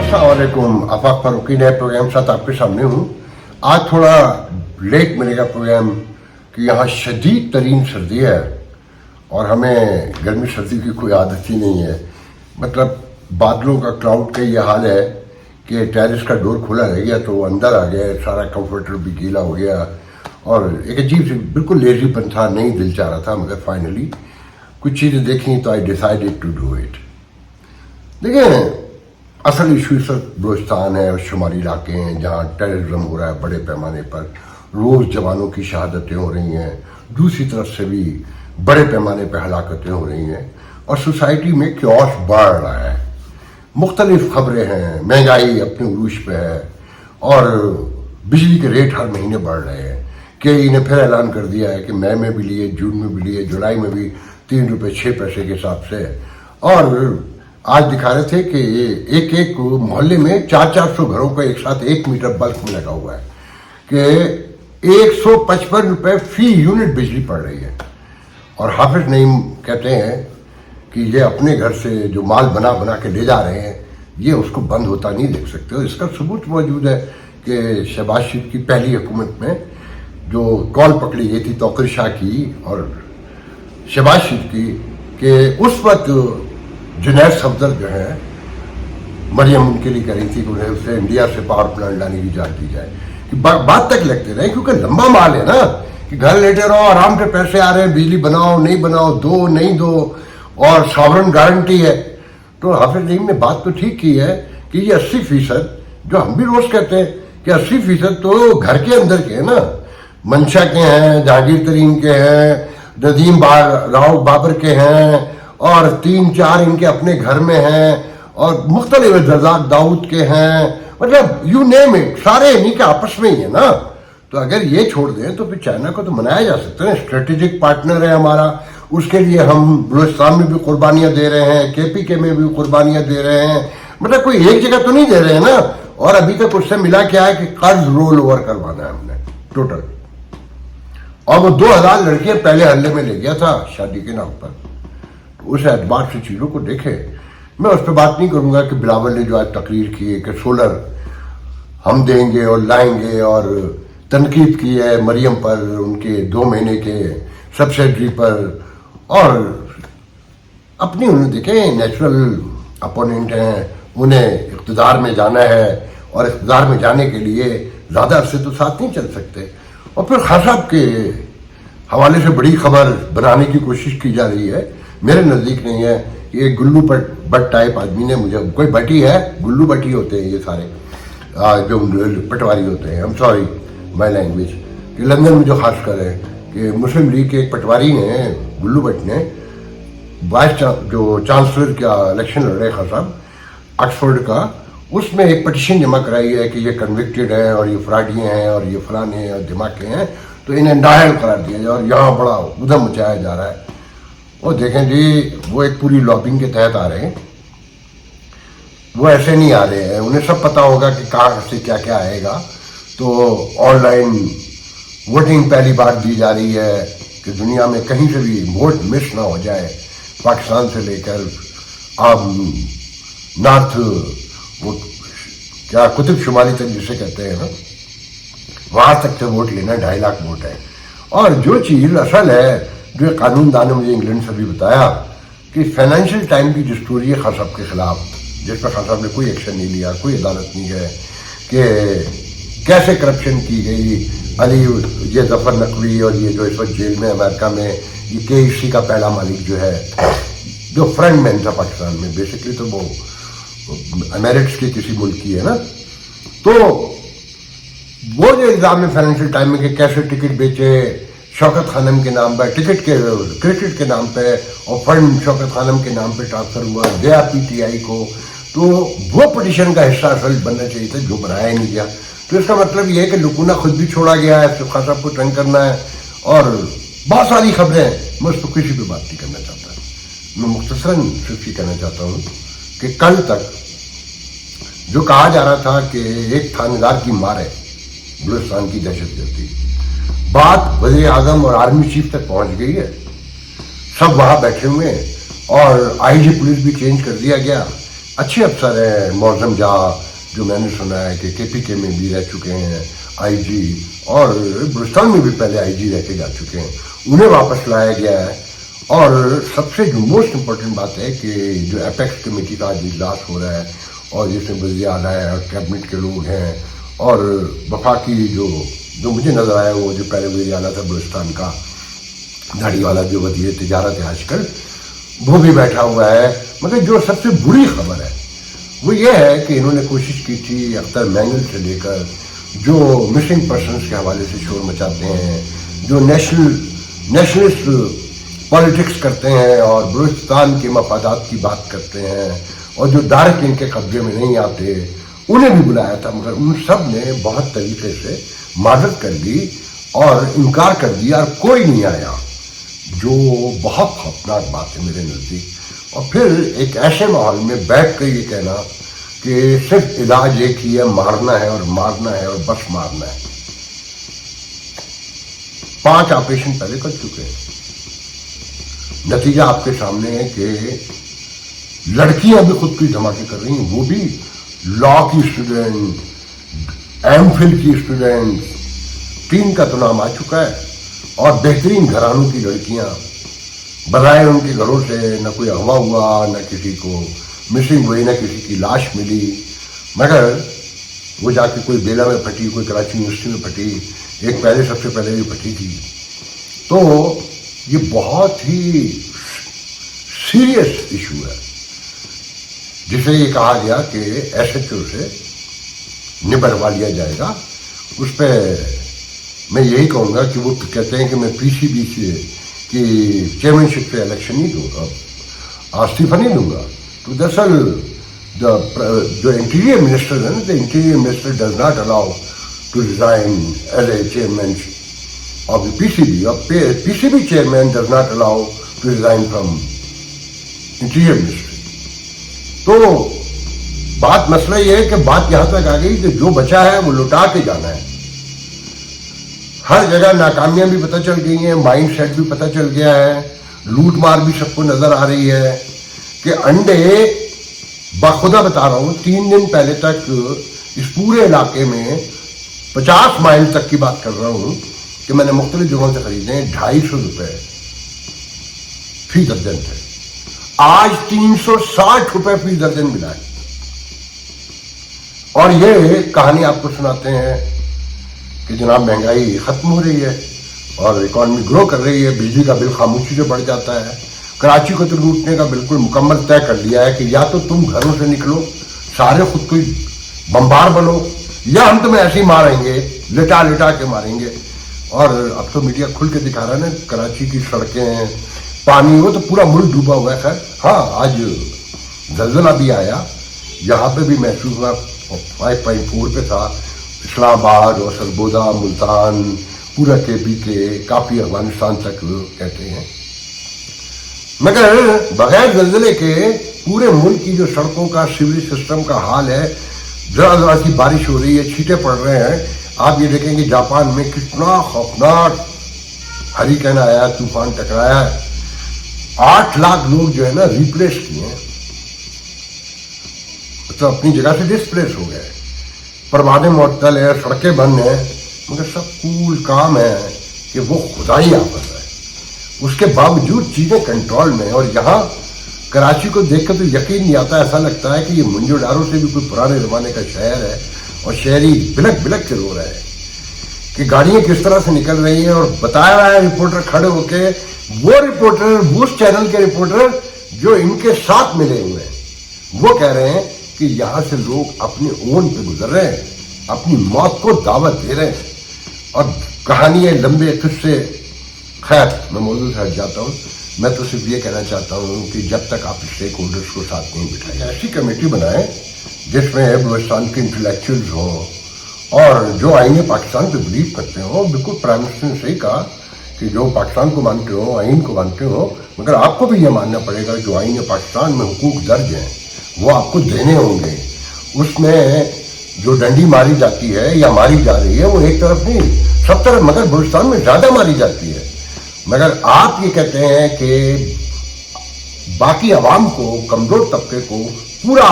अस्सलामुअलैकुम, आफाक फारूकी नए प्रोग्राम साथ आपके सामने हूँ। आज थोड़ा लेट मिलेगा प्रोग्राम कि यहाँ शदीद तरीन सर्दी है और हमें गर्मी सर्दी की कोई आदत ही नहीं है। मतलब बादलों का, क्लाउड का ये हाल है कि टेरेस का डोर खुला रह गया तो वो अंदर आ गया, सारा कंफर्टर भी गीला हो गया और एक अजीब सी बिल्कुल लेजीपन था, नहीं दिल चाह रहा था, मगर फाइनली कुछ चीज़ें देखी तो I decided to do it. देखिए, असल इशू इस वक्त बलूचिस्तान है और शुमारी इलाके हैं जहाँ टेररिज्म हो रहा है बड़े पैमाने पर, रोज़ जवानों की शहादतें हो रही हैं, दूसरी तरफ से भी बड़े पैमाने पर हलाकतें हो रही हैं और सोसाइटी में क्योस बढ़ रहा है। मुख्तलिफ खबरें हैं, महंगाई अपने उरूज पे है और बिजली के रेट हर महीने बढ़ रहे हैं। कई ने फिर ऐलान कर दिया है कि मई में भी लिए, जून में भी लिए, जुलाई में भी 3 रुपये 6 पैसे के हिसाब से। और आज दिखा रहे थे कि एक एक मोहल्ले में 400 घरों का एक साथ 1 मीटर बल्क में लगा हुआ है कि 155 रुपये फी यूनिट बिजली पड़ रही है। और हाफिज नईम कहते हैं कि ये अपने घर से जो माल बना बना के ले जा रहे हैं ये उसको बंद होता नहीं देख सकते। और इसका सबूत मौजूद है कि शहबाज शरीफ की पहली हुकूमत में जो कॉल पकड़ी गई थी तौकीर शाह की और शहबाज शरीफ की कि उस वक्त जुनैद सफदर जो है, मरियम उनके लिए कह रही थी कि उन्हें उससे इंडिया से पावर प्लांट लाने की इजाज़त दी जाए कि बात तक लगते रहे, क्योंकि लंबा माल है ना कि घर लेटे रहो, आराम से पैसे आ रहे हैं, बिजली बनाओ नहीं बनाओ, दो नहीं दो और सॉवरन गारंटी है। तो हाफिज नईम ने बात तो ठीक की है कि ये 80% जो हम भी रोज कहते हैं कि 80% तो घर के अंदर के हैं ना, मंशा के हैं, जहांगीर तरीन के हैं, नदीम राव बाबर के हैं और 3-4 इनके अपने घर में हैं और मुख्तलिफ रज़ाक दाऊद के हैं, मतलब यू नेम इट, सारे इन्हीं के आपस में ही है ना। तो अगर ये छोड़ दें तो फिर चाइना को तो मनाया जा सकता है, स्ट्रेटेजिक पार्टनर है हमारा, उसके लिए हम बलूचिस्तान में भी कुर्बानियां दे रहे हैं, KPK में भी कुर्बानियां दे रहे हैं, मतलब कोई एक जगह तो नहीं दे रहे हैं ना। और अभी तक उससे मिला क्या है कि कर्ज रोल ओवर करवाना है हमने टोटल। और वो 2000 लड़कियां पहले हल्ले में ले गया था शादी के नाम पर। उस एतबार से चीज़ों को देखे, मैं उस पर बात नहीं करूंगा कि बिलावल ने जो आज तकरीर की है कि सोलर हम देंगे और लाएंगे और तनकीद की है मरियम पर, उनके 2 महीने के सब्सिडी पर, और अपनी उन्हें देखें नेचुरल अपोनेंट हैं, उन्हें इक़्तिदार में जाना है और इक़्तिदार में जाने के लिए ज़्यादा अरसे तो साथ नहीं चल सकते। और फिर खान साहब के हवाले से बड़ी खबर बनाने की कोशिश की जा रही है, मेरे नज़दीक नहीं है। ये गुल्लू बट टाइप आदमी ने मुझे, कोई बटी है, गुल्लू बटी होते हैं ये सारे जो पटवारी होते हैं, I am sorry my language, कि लंदन में जो खास कर है कि मुस्लिम लीग के एक पटवारी ने, गुल्लू बट ने, जो चांसलर का इलेक्शन लड़ रहे खान साहब ऑक्सफोर्ड का, उसमें एक पटिशन जमा कराई है कि ये कन्विक्टेड है और ये फ्राडी हैं और ये फलाने हैं और दिमाग के हैं, तो इन्हें नाअहल करार दिया जाए और यहाँ बड़ा उधम मचाया जा रहा है। वो देखें जी, वो एक पूरी लॉबिंग के तहत आ रहे हैं, वो ऐसे नहीं आ रहे हैं, उन्हें सब पता होगा कि कहाँ से क्या क्या आएगा। तो ऑनलाइन वोटिंग पहली बार दी जा रही है कि दुनिया में कहीं से भी वोट मिस ना हो जाए, पाकिस्तान से लेकर अब नॉर्थ, वो क्या कुतुब शुमारी तक जिसे कहते हैं ना, वहाँ तक से वोट लेना 2.5 लाख वोट है। और जो चीज़ असल है, जो कानून दान ने मुझे इंग्लैंड से भी बताया कि फाइनेंशियल टाइम की जो स्टोरी है खान साहब के खिलाफ, जिस पर खान साहब ने कोई एक्शन नहीं लिया, कोई अदालत नहीं गए, कि कैसे करप्शन की गई, अली ये जफर नकवी और ये जो इस वक्त जेल में अमेरिका में, ये KEC का पहला मालिक जो है, जो फ्रंट मैन था पाकिस्तान में, बेसिकली तो वो अमेरिक्स के किसी मुल्क की है ना, तो वो जो इल्ज़ाम है फाइनेंशियल टाइम में कि कैसे टिकट बेचे शौकत खानम के नाम पर, टिकट के क्रिकेट के नाम पे, और फंड शौकत खानम के नाम पे ट्रांसफर हुआ गया PTI को, तो वो पटिशन का हिस्सा असल बनना चाहिए था, जो बनाया ही नहीं गया। तो इसका मतलब ये है कि लुकुना खुद भी छोड़ा गया है, खान साहब को तंग करना है, और बहुत सारी खबरें हैं, मैं उस पर किसी पर बात नहीं करना चाहता। मैं मुख्तसरन सिर्फ ये कहना चाहता हूँ कि कल तक जो कहा जा रहा था कि एक थानेदार की मार है बलूचिस्तान की दहशतगर्दी, बात वज़ीर आज़म और आर्मी चीफ तक पहुंच गई है, सब वहां बैठे हुए हैं और IG पुलिस भी चेंज कर दिया गया। अच्छे अफसर हैं, मौजम जा जो मैंने सुना है कि KPK में भी रह चुके हैं IG, और बलूचिस्तान में भी पहले IG रह के जा चुके हैं, उन्हें वापस लाया गया है। और सबसे जो मोस्ट इम्पोर्टेंट बात है कि जो एपेक्स कमेटी का आज इजलास हो रहा है और जिसमें वज़ीर आला है और कैबिनेट के लोग हैं और वफाकी जो मुझे नज़र आया वो जो पहले वज़ीर आला था बलूचिस्तान का, दाढ़ी वाला जो वज़ीर तिजारत है आजकल, वो भी बैठा हुआ है। मगर जो सबसे बुरी खबर है वो ये है कि इन्होंने कोशिश की थी अख्तर मैंगल से लेकर जो मिसिंग पर्सनस के हवाले से शोर मचाते हैं, जो नेशनलिस्ट पॉलिटिक्स करते हैं और बलूचिस्तान के मफादात की बात करते हैं और जो डायरेक्ट इनके कब्जे में नहीं आते, उन्हें भी बुलाया था। मगर उन सब ने बहुत तरीके से माजरत कर दी और इनकार कर दिया और कोई नहीं आया, जो बहुत खौफनाक बात है मेरे नज़दीक। और फिर एक ऐसे माहौल में बैठ कर ये कहना कि सिर्फ इलाज एक ही है, मारना है और मारना है और बस मारना है। 5 ऑपरेशन पहले कर चुके हैं, नतीजा आपके सामने है कि लड़कियां भी खुद की धमाके कर रही हैं, वो भी लॉ की स्टूडेंट, MPhil की स्टूडेंट, 3 का तो नाम आ चुका है, और बेहतरीन घरानों की लड़कियां बजाय उनके घरों से न कोई अगवा हुआ, न किसी को मिसिंग हुई, न किसी की लाश मिली, मगर वो जाके कोई बेला में फटी, कोई कराची यूनिवर्सिटी में फटी, एक पहले सबसे पहले भी फटी थी। तो ये बहुत ही सीरियस इशू है, जिसे ये कहा गया कि SHO से निबरवा लिया जाएगा। उस पर मैं यही कहूँगा कि वो कहते हैं कि मैं PCB से कि चेयरमैनशिप पे इलेक्शन नहीं दूंगा, इस्तीफा नहीं दूंगा। तो दरअसल जो इंटीरियर मिनिस्टर है ना, the interior minister does not allow to resign as a chairman of the PCB, or PCB chairman does not allow to resign from interior ministry. तो बात मसला ये है कि बात यहां तक आ गई कि जो बचा है वो लुटा के जाना है। हर जगह नाकामियां भी पता चल गई हैं, माइंड सेट भी पता चल गया है, लूट मार भी सबको नजर आ रही है कि अंडे, बाखुदा बता रहा हूं, 3 दिन पहले तक इस पूरे इलाके में 50 माइल तक की बात कर रहा हूं कि मैंने मुख्तलिफ जगहों से खरीदे हैं, 250 रुपए फी दर्जन थे, आज 360 रुपए फी दर्जन मिला है। और ये कहानी आपको सुनाते हैं कि जनाब महंगाई खत्म हो रही है और इकॉनमी ग्रो कर रही है, बिजली का बिल खामोशी से बढ़ जाता है। कराची को तो लूटने का बिल्कुल मुकम्मल तय कर लिया है कि या तो तुम घरों से निकलो, सारे खुद को बम्बार बनो, या हम तुम्हें ऐसे ही मारेंगे, लिटा लिटा के मारेंगे। और अब तो मीडिया खुल के दिखा रहा है ना, कराची की सड़कें, पानी, वो तो पूरा मुल्क डूबा हुआ है। खैर हाँ, आज जलजला भी आया, यहाँ पे भी महसूस हुआ, 5.4 पे था, इस्लामाबाद और सरगोदा, मुल्तान, पूरा KPK, काफी अफगानिस्तान तक कहते हैं। मगर बगैर जलजले के पूरे मुल्क की जो सड़कों का, सिविल सिस्टम का हाल है, जरा जरा सी बारिश हो रही है, छींटे पड़ रहे हैं। आप ये देखेंगे जापान में कितना खौफनाक हरिकेन आया, तूफान टकराया, 8 लाख लोग जो है ना रिप्लेस किए हैं, तो अपनी जगह से डिस्प्लेस हो गए। परवाने मुअत्तल है, सड़कें बंद हैं, मगर सब कूल काम है कि वो खुदाई आफत है, उसके बावजूद चीजें कंट्रोल में। और यहाँ कराची को देखकर तो यकीन नहीं आता, ऐसा लगता है कि ये मुंजोडारो से भी कोई पुराने जमाने का शहर है और शहरी बिलक बिलक के रो रहे हैं कि गाड़ियां किस तरह से निकल रही हैं। और बताया रहा है रिपोर्टर खड़े होके, वो रिपोर्टर, उस चैनल के रिपोर्टर जो इनके साथ मिले हुए हैं, वो कह रहे हैं कि यहां से लोग अपने ओन पे गुजर रहे हैं, अपनी मौत को दावत दे रहे हैं। और कहानियां लंबे किस्से, खैर मैं मौजूद हट जाता हूं। मैं तो सिर्फ ये कहना चाहता हूं कि जब तक आप स्टेक होल्डर्स को साथ नहीं बिठाएं, ऐसी कमेटी बनाएं जिसमें बलूचिस्तान के इंटेलेक्चुअल्स हों और जो आईने पाकिस्तान पे बिलीव करते हो। बिल्कुल प्राइम मिनिस्टर ने सही कहा कि जो पाकिस्तान को मानते हो, आइन को मानते हो, मगर आपको भी ये मानना पड़ेगा जो आइन पाकिस्तान में हुकूक दर्ज हैं वो आपको देने होंगे। उसमें जो डंडी मारी जाती है या मारी जा रही है वो एक तरफ नहीं, सब तरफ, मगर बलूचिस्तान में ज्यादा मारी जाती है। मगर आप ये कहते हैं कि बाकी आवाम को, कमजोर तबके को पूरा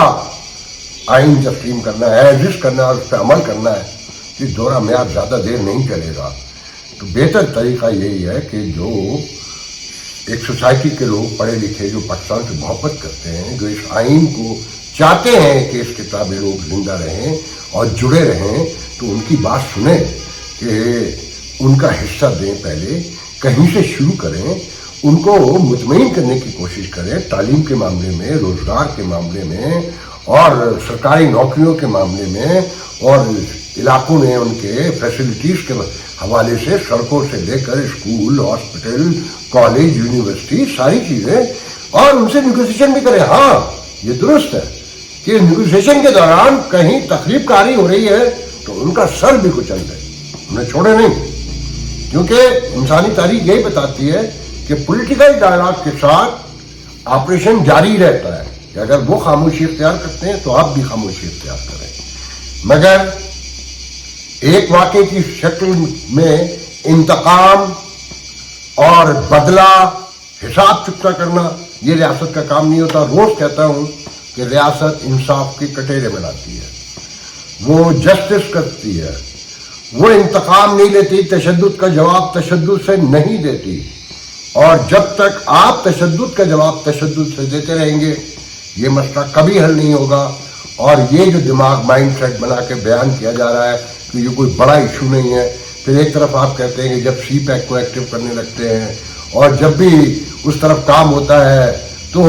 आइन तस्लीम करना है, एडजस्ट करना है और उस पर अमल करना है, कि दौरा म्याद ज़्यादा देर नहीं चलेगा। तो बेहतर तरीका यही है कि जो एक सोसाइटी के लोग पढ़े लिखे जो पाकिस्तान से मोहब्बत करते हैं, जो इस आइन को चाहते हैं कि इसके ताबे लोग जिंदा रहें और जुड़े रहें, तो उनकी बात सुने कि उनका हिस्सा दें, पहले कहीं से शुरू करें, उनको मुतमईन करने की कोशिश करें तालीम के मामले में, रोजगार के मामले में और सरकारी नौकरियों के मामले में, और इलाकों में उनके फैसिलिटीज़ के हवाले से, सड़कों से लेकर स्कूल, हॉस्पिटल, कॉलेज, यूनिवर्सिटी, सारी चीज़ें, और उनसे निगोसिएशन भी करें। हाँ, ये दुरुस्त है कि निगोसिएशन के दौरान कहीं तकलीफकारी हो रही है तो उनका सर भी कुचल दे, उन्हें छोड़े नहीं, क्योंकि इंसानी तारीख यही बताती है कि पॉलिटिकल डायलॉग के साथ ऑपरेशन जारी रहता है कि अगर वो खामोशी इख्तियार करते हैं तो आप भी खामोशी इख्तियार करें। मगर एक वाक़े की शक्ल में इंतकाम और बदला, हिसाब चुकता करना, ये रियासत का काम नहीं होता। रोज कहता हूँ कि रियासत इंसाफ के कटेरे बनाती है, वो जस्टिस करती है, वो इंतकाम नहीं लेती, तशद्दुद का जवाब तशद्दुद से नहीं देती। और जब तक आप तशद्दुद का जवाब तशद्दुद से देते रहेंगे, ये मसला कभी हल नहीं होगा। और ये जो दिमाग माइंड सेट बना के बयान किया जा रहा है कि ये कोई बड़ा इशू नहीं है, फिर एक तरफ आप कहते हैं कि जब सी पैक को एक्टिव करने लगते हैं और जब भी उस तरफ काम होता है तो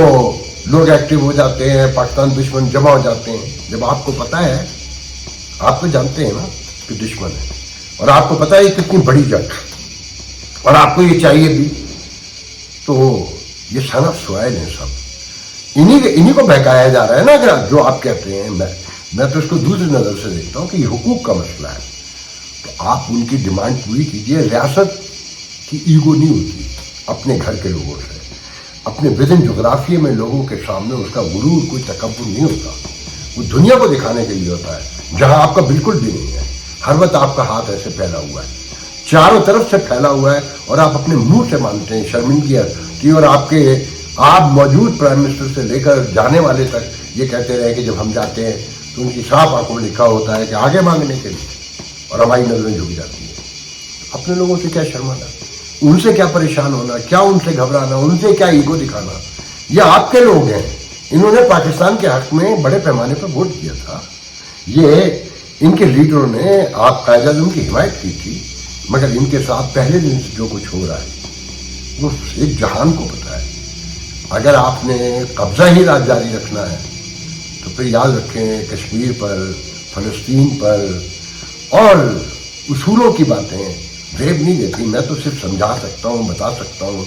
लोग एक्टिव हो जाते हैं, पाकिस्तान दुश्मन जमा हो जाते हैं। जब आपको पता है, आप तो जानते हैं ना कि दुश्मन है, और आपको पता है कितनी बड़ी जंग, और आपको ये चाहिए भी, तो ये सनफ सुआल है सब, इन्हीं को बहकाया जा रहा है ना। अगर जो आप कहते हैं, मैं तो इसको दूसरी नज़र से देखता हूँ कि ये हुकूक का मसला है, तो आप उनकी डिमांड पूरी कीजिए। रियासत की ईगो नहीं होती अपने घर के लोगों से, अपने विदिन जोग्राफिया में लोगों के सामने उसका गुरूर, कोई तकब्बुर नहीं होता, वो दुनिया को दिखाने के लिए होता है, जहाँ आपका बिल्कुल भी नहीं है। हर वक्त आपका हाथ ऐसे फैला हुआ है, चारों तरफ से फैला हुआ है, और आप अपने मुंह से मानते हैं शर्मिंदगी, और आप मौजूद प्राइम मिनिस्टर से लेकर जाने वाले तक ये कहते रहे कि जब हम जाते हैं तो उनकी साफ आंखों में लिखा होता है कि आगे मांगने के लिए, और हमारी नजरें झुक जाती है। अपने लोगों से क्या शर्माना, उनसे क्या परेशान होना, क्या उनसे घबराना, उनसे क्या ईगो दिखाना। ये आपके लोग हैं, इन्होंने पाकिस्तान के हक में बड़े पैमाने पर वोट किया था, ये इनके लीडरों ने आप कायद-ए-आज़म की हिमायत की थी, मगर इनके साथ पहले दिन से जो कुछ हो रहा है वो एक जहान को पता है। अगर आपने कब्जा ही राज जारी रखना है तो फिर याद रखें, कश्मीर पर, फलस्तीन पर और उसूलों की बातें वेब नहीं देती। मैं तो सिर्फ समझा सकता हूँ, बता सकता हूँ।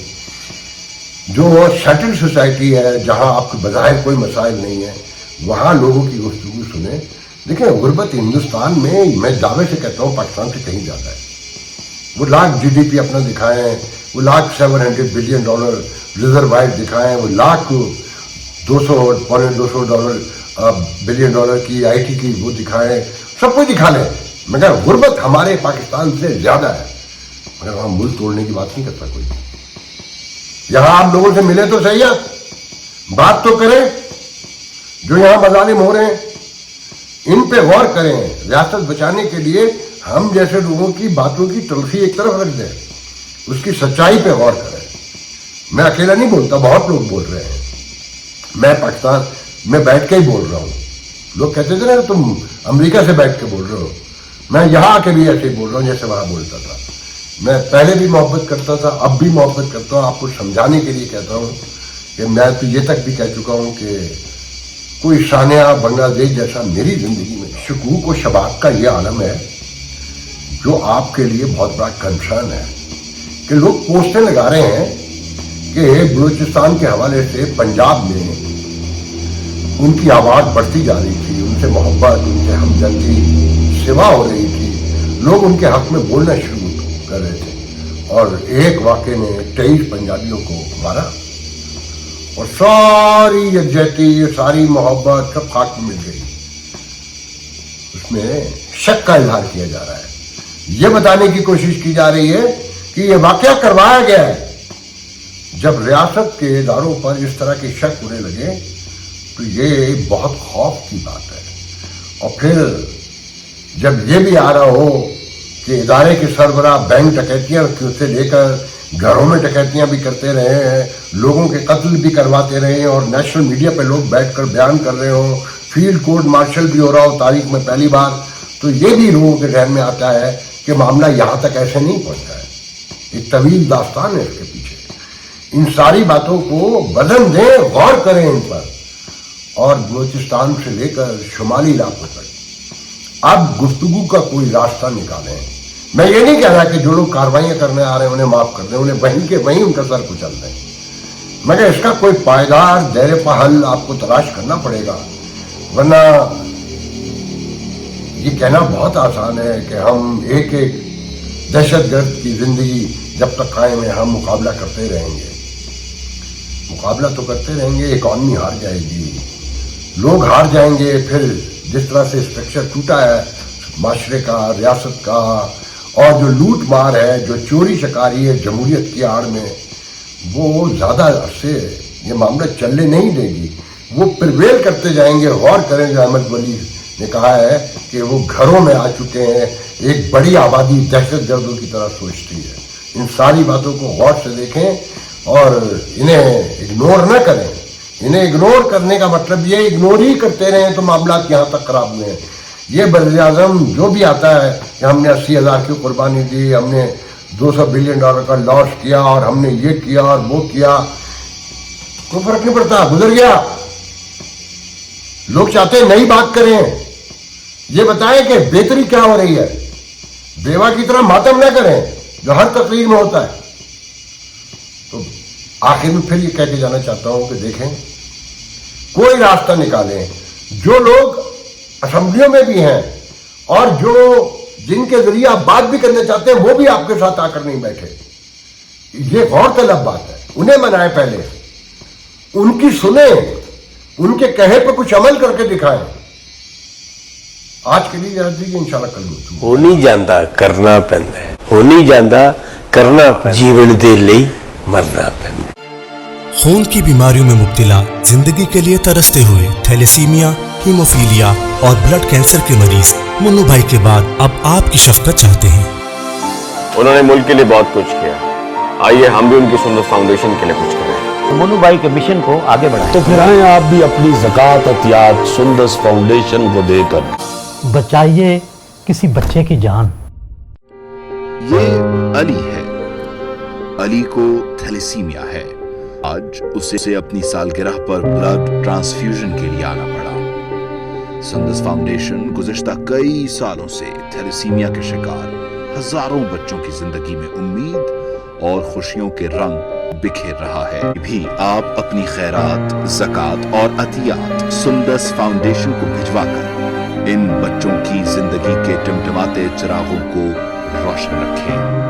जो सेटल्ड सोसाइटी है, जहाँ आपके बज़ाहिर कोई मसाइल नहीं है, वहाँ लोगों की गुफ्तगू सुने। देखिए, गुर्बत हिंदुस्तान में, मैं दावे से कहता हूँ, पाकिस्तान से कहीं ज़्यादा है। वो लाख GDP अपना दिखाएं, वो लाख $700 बिलियन रिजर्वायर दिखाएं, वो लाख $200 बिलियन की IT की वो दिखाएं, सब कुछ दिखा लें, मगर गुर्बत हमारे पाकिस्तान से ज़्यादा है। मगर वहाँ मुल्क तोड़ने की बात नहीं करता कोई। यहाँ आप लोगों से मिले तो सही है, बात तो करें। जो यहाँ मजालिम हो रहे हैं इन पे गौर करें। रियासत बचाने के लिए हम जैसे लोगों की बातों की तलखी एक तरफ रख दें, उसकी सच्चाई पे गौर करें। मैं अकेला नहीं बोलता, बहुत लोग बोल रहे हैं। मैं पाकिस्तान में बैठ के ही बोल रहा हूँ। लोग कहते थे ना तुम अमेरिका से बैठ के बोल रहे हो, मैं यहाँ आके भी ऐसे ही बोल रहा हूँ जैसे वहाँ बोलता था। मैं पहले भी मोहब्बत करता था, अब भी मोहब्बत करता हूँ। आपको समझाने के लिए कहता हूँ कि मैं तो ये तक भी कह चुका हूँ कि कोई सानिया बांग्लादेश जैसा मेरी जिंदगी में शकूक व शबाक का ये आलम है जो आपके लिए बहुत बड़ा कंसर्न है। कि लोग पोस्टें लगा रहे हैं कि बलूचिस्तान के हवाले से पंजाब में उनकी आवाज़ बढ़ती जा रही थी, उनसे मोहब्बत, उनसे हमदर्दी सिवा हो रही थी, लोग उनके हक में बोलना शुरू कर रहे थे। और एक वाक़े ने 23 पंजाबियों को मारा और सारी यकजहती, सारी मोहब्बत सब खाक में मिल गई। उसमें शक का इजहार किया जा रहा है, ये बताने की कोशिश की जा रही है कि ये वाक़या करवाया गया है जब रियासत के इदारों पर इस तरह के शक होने लगे तो ये बहुत खौफ की बात है। और फिर जब ये भी आ रहा हो कि इदारे के सरबराह बैंक डकैतियां से लेकर घरों में डकैतियां भी करते रहे हैं, लोगों के कत्ल भी करवाते रहे हैं, और नेशनल मीडिया पे लोग बैठकर बयान कर रहे हो, फील्ड कोर्ट मार्शल भी हो रहा हो तारीख में पहली बार, तो ये भी लोगों के ध्यान में आता है कि मामला यहाँ तक ऐसे नहीं पहुंचा है। एक तवील दास्तान है इसके पीछे। इन सारी बातों को वजन दें, गौर करें इन पर, और बलूचिस्तान से लेकर शुमाली इलाकों तक अब गुफ्तगू का कोई रास्ता निकालें। मैं ये नहीं कह रहा कि जो लोग कार्रवाइयां करने आ रहे हैं उन्हें माफ कर दें, उन्हें वहीं के वहीं उनका सर कुचल दें, मगर इसका कोई पायदार दायरे पर हल आपको तलाश करना पड़ेगा। वरना ये कहना बहुत आसान है कि हम एक एक दहशतगर्द की जिंदगी जब तक कायम है हम मुकाबला करते रहेंगे। मुकाबला तो करते रहेंगे, इकॉनमी हार जाएगी, लोग हार जाएंगे, फिर जिस तरह से स्ट्रक्चर टूटा है माशरे का, रियासत का, और जो लूट मार है, जो चोरी चकारी है जमहूरियत की आड़ में, वो ज़्यादा अरसे ये मामला चलने नहीं देगी। वो प्रिवेल करते जाएंगे। गौर करें, जो अहमद वली ने कहा है कि वो घरों में आ चुके हैं, एक बड़ी आबादी दहशतगर्दों की तरह सोचती है। इन सारी बातों को गौर से देखें और इन्हें इग्नोर न करें। इन्हें इग्नोर करने का मतलब ये इग्नोर ही करते रहें तो मामला यहाँ तक खराब हुए हैं। ये वज़ीर-ए-आज़म जो भी आता है कि हमने 80,000 की कुर्बानी दी, हमने $200 बिलियन का लॉस किया, और हमने ये किया और वो किया, कोई फर्क नहीं पड़ता, गुजर गया। लोग चाहते हैं नई बात करें, ये बताएं कि बेहतरी क्या हो रही है। बेवा की तरह मातम न करें जो हर तकरीर में होता है। तो आखिर में फिर ये कह के जाना चाहता हूं कि देखें, कोई रास्ता निकालें। जो लोग असेंबलियों में भी हैं और जो जिनके जरिए आप बात भी करना चाहते हैं वो भी आपके साथ आकर नहीं बैठे, ये गौर तलब बात है। उन्हें मनाएं, पहले उनकी सुने, उनके कहे पर कुछ अमल करके दिखाएं। आज के लिए याद दीजिए, इंशाल्लाह कल गुफ्तगू। हो नहीं जाता करना पैंदा है, हो नहीं जाता करना पैंदा, जीवन दे लई मरना पैंदा। खून की बीमारियों में मुब्तला, जिंदगी के लिए तरसते हुए थैलेसीमिया, हीमोफीलिया और ब्लड कैंसर के मरीज मुन्नू भाई के बाद अब आपकी शफकत चाहते हैं। उन्होंने मुल्क के लिए बहुत कुछ किया, आइए हम भी उनकी सुंदर फाउंडेशन के लिए कुछ करें। मुन्नू भाई के मिशन को आगे बढ़ाएं। तो फिर आए आप भी अपनी ज़कात अतियात सुंदस फाउंडेशन को देकर बचाइए किसी बच्चे की जान। ये अली है। अली को थैलेसीमिया है। आज उसे अपनी सालगिरह पर ब्लड ट्रांसफ्यूजन के लिए आना पड़ा। सुंदस फाउंडेशन गुज़िश्ता कई सालों से थैलेसीमिया के शिकार हजारों बच्चों की जिंदगी में उम्मीद और खुशियों के रंग बिखेर रहा है। भी आप अपनी खैरात, ज़कात और अतियात सुंदस फाउंडेशन को भिजवाकर इन बच्चों की जिंदगी के टिमटिमाते चिरागों को रोशन रखें।